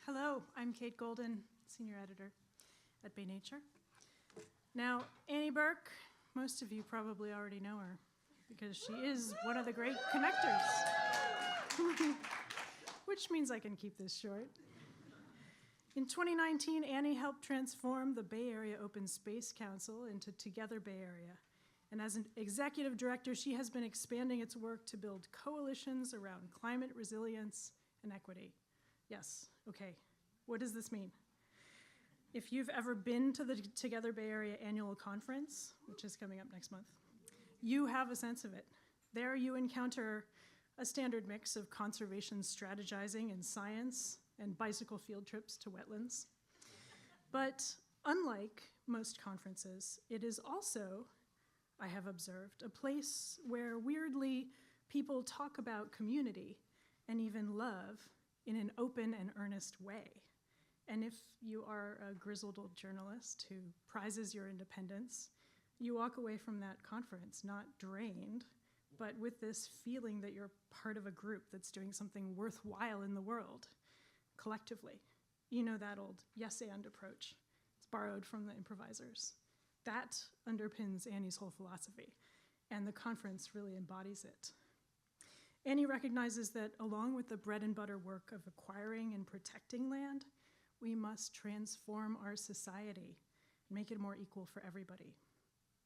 Hello, I'm Kate Golden, Senior Editor at Bay Nature. Now, Annie Burke, most of you probably already know her because she is one of the great connectors, which means I can keep this short. In 2019, Annie helped transform the Bay Area Open Space Council into Together Bay Area. And as an executive director, she has been expanding its work to build coalitions around climate resilience and equity. Yes, okay, what does this mean? If you've ever been to the Together Bay Area annual conference, which is coming up next month, you have a sense of it. There you encounter a standard mix of conservation strategizing and science and bicycle field trips to wetlands. But unlike most conferences, it is also, I have observed, a place where weirdly people talk about community and even love in an open and earnest way. And if you are a grizzled old journalist who prizes your independence, you walk away from that conference not drained, but with this feeling that you're part of a group that's doing something worthwhile in the world, collectively. You know that old yes and approach. It's borrowed from the improvisers. That underpins Annie's whole philosophy, and the conference really embodies it. Annie recognizes that along with the bread and butter work of acquiring and protecting land, we must transform our society and make it more equal for everybody.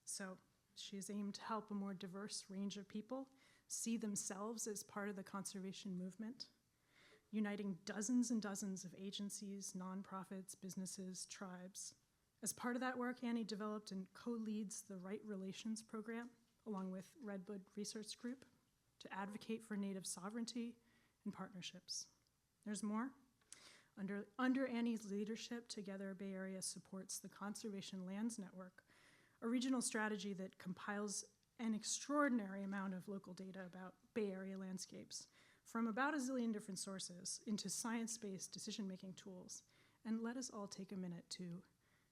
So she's aimed to help a more diverse range of people see themselves as part of the conservation movement, uniting dozens and dozens of agencies, nonprofits, businesses, tribes. As part of that work, Annie developed and co-leads the Right Relations program, along with Redwood Research Group, to advocate for Native sovereignty and partnerships. There's more. Under Annie's leadership, Together Bay Area supports the Conservation Lands Network, a regional strategy that compiles an extraordinary amount of local data about Bay Area landscapes from about a zillion different sources into science-based decision-making tools. And let us all take a minute to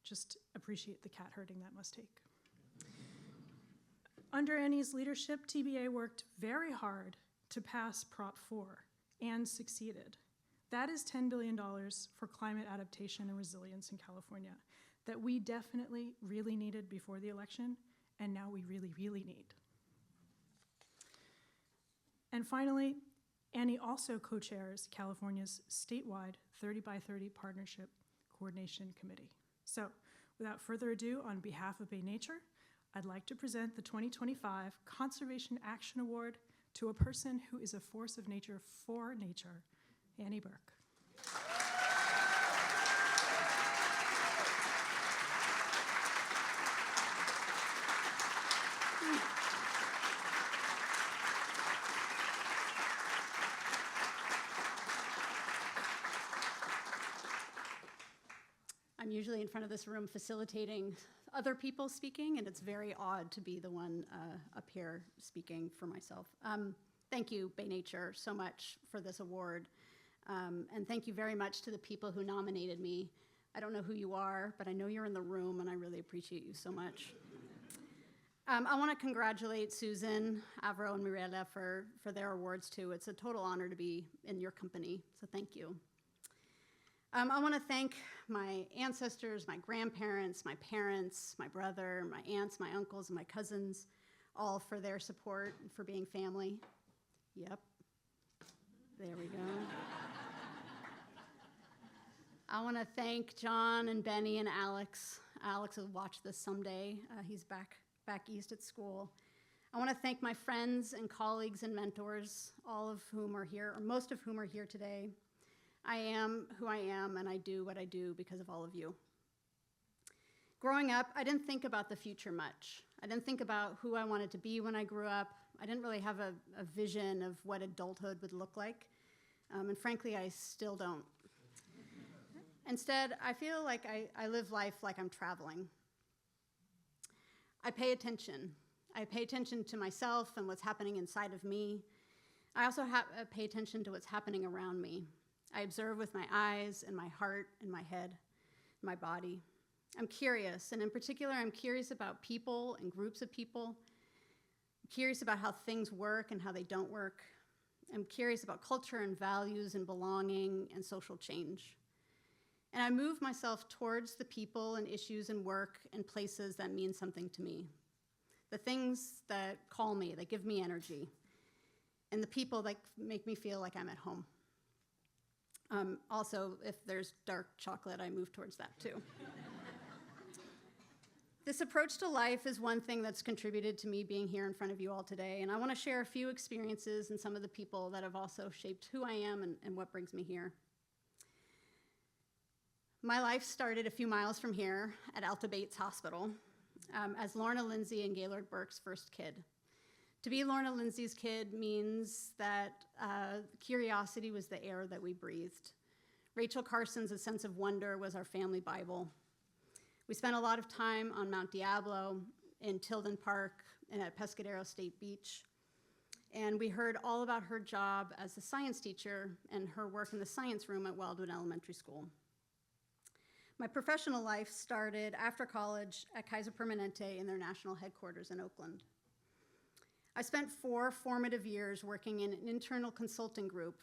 just appreciate the cat herding that must take. Under Annie's leadership, TBA worked very hard to pass Prop 4 and succeeded. That is $10 billion for climate adaptation and resilience in California that we definitely really needed before the election, and now we really, really need. And finally, Annie also co-chairs California's statewide 30 by 30 Partnership Coordination Committee. So, without further ado, on behalf of Bay Nature, I'd like to present the 2025 Conservation Action Award to a person who is a force of nature for nature, Annie Burke. I'm usually in front of this room facilitating other people speaking, and it's very odd to be the one up here speaking for myself. Thank you, Bay Nature, so much for this award. And thank you very much to the people who nominated me. I don't know who you are, but I know you're in the room, and I really appreciate you so much. I want to congratulate Susan, Avro, and Mirella for their awards, too. It's a total honor to be in your company, so thank you. I want to thank my ancestors, my grandparents, my parents, my brother, my aunts, my uncles, and my cousins, all for their support and for being family. Yep, there we go. I want to thank John and Benny and Alex. Alex will watch this someday. He's back east at school. I want to thank my friends and colleagues and mentors, all of whom are here, or most of whom are here today. I am who I am, and I do what I do because of all of you. Growing up, I didn't think about the future much. I didn't think about who I wanted to be when I grew up. I didn't really have a vision of what adulthood would look like. And frankly, I still don't. Instead, I feel like I live life like I'm traveling. I pay attention. I pay attention to myself and what's happening inside of me. I also pay attention to what's happening around me. I observe with my eyes and my heart and my head, my body. I'm curious, and in particular, I'm curious about people and groups of people. I'm curious about how things work and how they don't work. I'm curious about culture and values and belonging and social change. and I move myself towards the people and issues and work and places that mean something to me. The things that call me, that give me energy, and the people that make me feel like I'm at home. Also, if there's dark chocolate, I move towards that too. This approach to life is one thing that's contributed to me being here in front of you all today, and I want to share a few experiences and some of the people that have also shaped who I am and what brings me here. My life started a few miles from here at Alta Bates Hospital as Lorna Lindsay and Gaylord Burke's first kid. To be Lorna Lindsay's kid means that curiosity was the air that we breathed. Rachel Carson's A Sense of Wonder was our family Bible. We spent a lot of time on Mount Diablo, in Tilden Park, and at Pescadero State Beach. And we heard all about her job as a science teacher and her work in the science room at Wildwood Elementary School. My professional life started after college at Kaiser Permanente in their national headquarters in Oakland. I spent 4 formative years working in an internal consulting group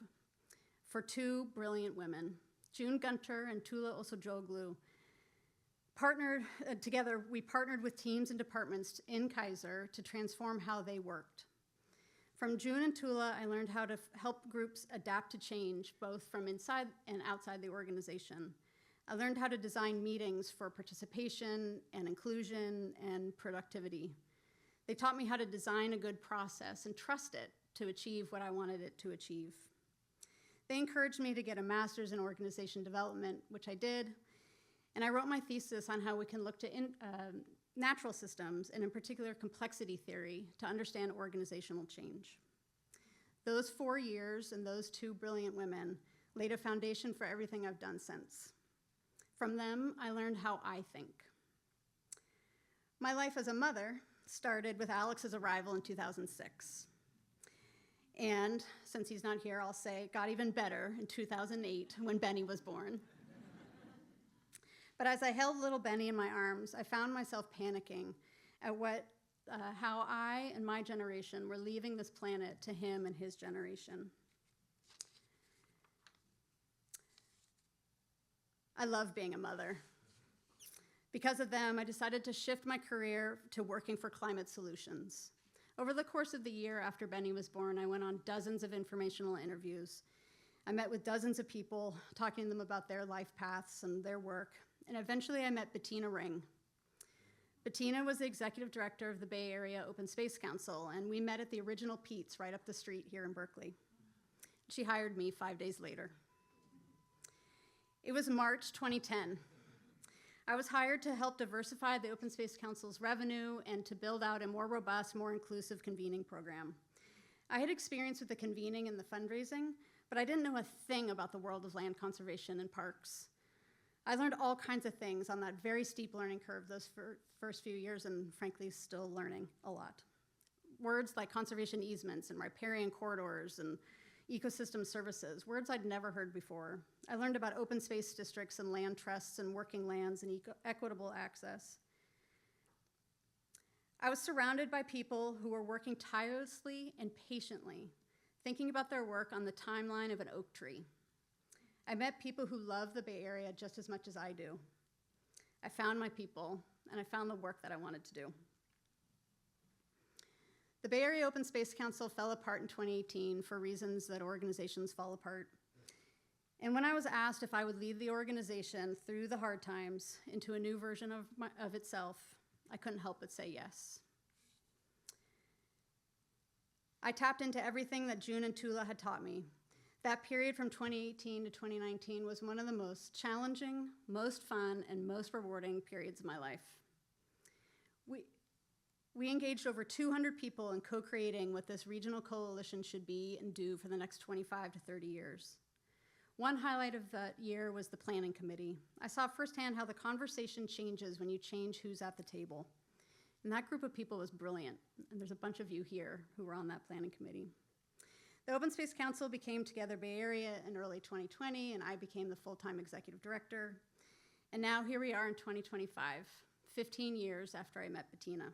for 2 brilliant women, June Gunter and Tula Osojoglu. Together, we partnered with teams and departments in Kaiser to transform how they worked. From June and Tula, I learned how to help groups adapt to change, both from inside and outside the organization. I learned how to design meetings for participation and inclusion and productivity. They taught me how to design a good process and trust it to achieve what I wanted it to achieve. They encouraged me to get a master's in organization development, which I did, and I wrote my thesis on how we can look to natural systems, and in particular complexity theory, to understand organizational change. Those 4 years and those 2 brilliant women laid a foundation for everything I've done since. From them, I learned how I think. My life as a mother started with Alex's arrival in 2006. And since he's not here, I'll say it got even better in 2008 when Benny was born. But as I held little Benny in my arms, I found myself panicking at how I and my generation were leaving this planet to him and his generation. I love being a mother. Because of them, I decided to shift my career to working for climate solutions. Over the course of the year after Benny was born, I went on dozens of informational interviews. I met with dozens of people, talking to them about their life paths and their work. And eventually I met Bettina Ring. Bettina was the executive director of the Bay Area Open Space Council, and we met at the original Pete's right up the street here in Berkeley. She hired me 5 days later. It was March 2010. I was hired to help diversify the Open Space Council's revenue and to build out a more robust, more inclusive convening program. I had experience with the convening and the fundraising, but I didn't know a thing about the world of land conservation and parks. I learned all kinds of things on that very steep learning curve those first few years, and frankly, still learning a lot. Words like conservation easements and riparian corridors and ecosystem services, words I'd never heard before. I learned about open space districts and land trusts and working lands and equitable access. I was surrounded by people who were working tirelessly and patiently, thinking about their work on the timeline of an oak tree. I met people who love the Bay Area just as much as I do. I found my people, and I found the work that I wanted to do. The Bay Area Open Space Council fell apart in 2018 for reasons that organizations fall apart. And when I was asked if I would lead the organization through the hard times into a new version of itself, I couldn't help but say yes. I tapped into everything that June and Tula had taught me. That period from 2018 to 2019 was one of the most challenging, most fun, and most rewarding periods of my life. We engaged over 200 people in co-creating what this regional coalition should be and do for the next 25 to 30 years. One highlight of that year was the planning committee. I saw firsthand how the conversation changes when you change who's at the table. And that group of people was brilliant, and there's a bunch of you here who were on that planning committee. The Open Space Council became Together Bay Area in early 2020, and I became the full-time executive director. And now here we are in 2025, 15 years after I met Bettina.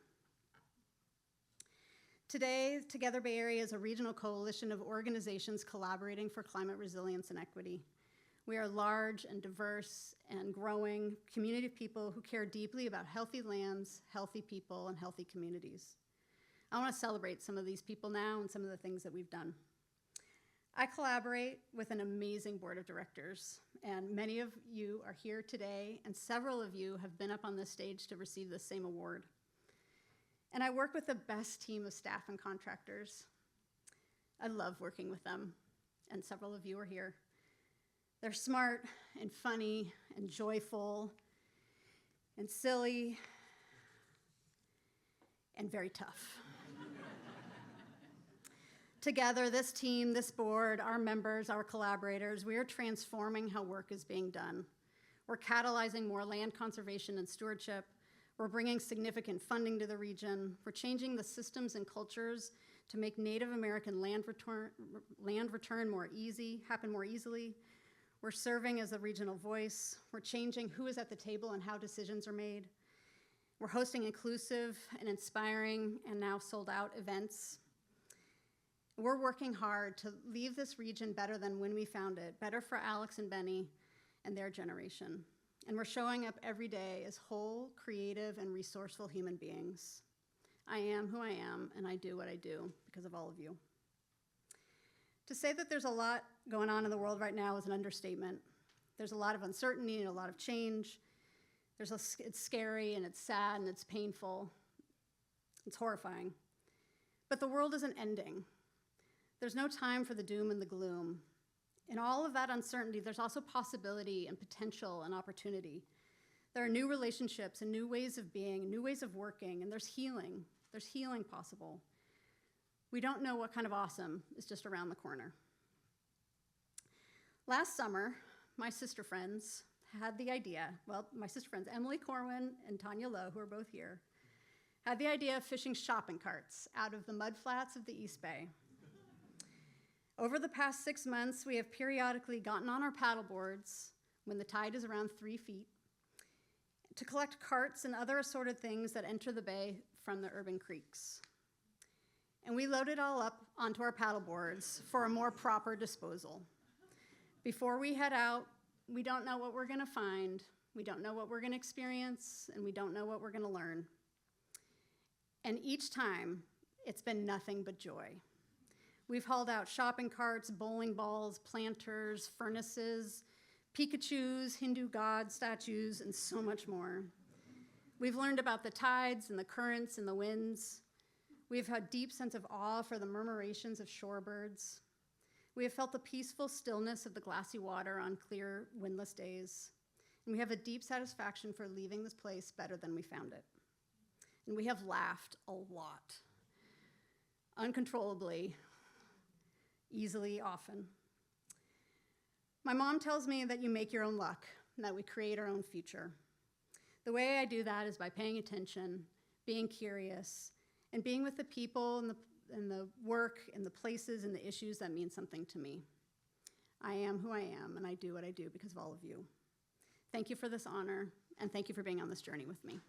Today, Together Bay Area is a regional coalition of organizations collaborating for climate resilience and equity. We are a large and diverse and growing community of people who care deeply about healthy lands, healthy people, and healthy communities. I want to celebrate some of these people now and some of the things that we've done. I collaborate with an amazing board of directors, and many of you are here today, and several of you have been up on this stage to receive the same award. And I work with the best team of staff and contractors. I love working with them, and several of you are here. They're smart and funny and joyful and silly and very tough. Together, this team, this board, our members, our collaborators, we are transforming how work is being done. We're catalyzing more land conservation and stewardship. We're bringing significant funding to the region. We're changing the systems and cultures to make Native American land return happen more easily. We're serving as a regional voice. We're changing who is at the table and how decisions are made. We're hosting inclusive and inspiring and now sold out events. We're working hard to leave this region better than when we found it, better for Alex and Benny and their generation. And we're showing up every day as whole, creative, and resourceful human beings. I am who I am, and I do what I do because of all of you. To say that there's a lot going on in the world right now is an understatement. There's a lot of uncertainty and a lot of change. It's scary, and it's sad, and it's painful. It's horrifying. But the world isn't ending. There's no time for the doom and the gloom. In all of that uncertainty, there's also possibility and potential and opportunity. There are new relationships and new ways of being, and new ways of working, and there's healing. There's healing possible. We don't know what kind of awesome is just around the corner. Last summer, my sister friends had the idea, my sister friends, Emily Corwin and Tanya Lowe, who are both here, had the idea of fishing shopping carts out of the mudflats of the East Bay. Over the past 6 months, we have periodically gotten on our paddle boards when the tide is around 3 feet to collect carts and other assorted things that enter the bay from the urban creeks. And we load it all up onto our paddle boards for a more proper disposal. Before we head out, we don't know what we're gonna find, we don't know what we're gonna experience, and we don't know what we're gonna learn. And each time, it's been nothing but joy. We've hauled out shopping carts, bowling balls, planters, furnaces, Pikachus, Hindu god statues, and so much more. We've learned about the tides and the currents and the winds. We've had a deep sense of awe for the murmurations of shorebirds. We have felt the peaceful stillness of the glassy water on clear, windless days. And we have a deep satisfaction for leaving this place better than we found it. And we have laughed a lot, uncontrollably, easily, often. My mom tells me that you make your own luck, and that we create our own future. The way I do that is by paying attention, being curious, and being with the people and the work and the places and the issues that mean something to me. I am who I am, and I do what I do because of all of you. Thank you for this honor, and thank you for being on this journey with me.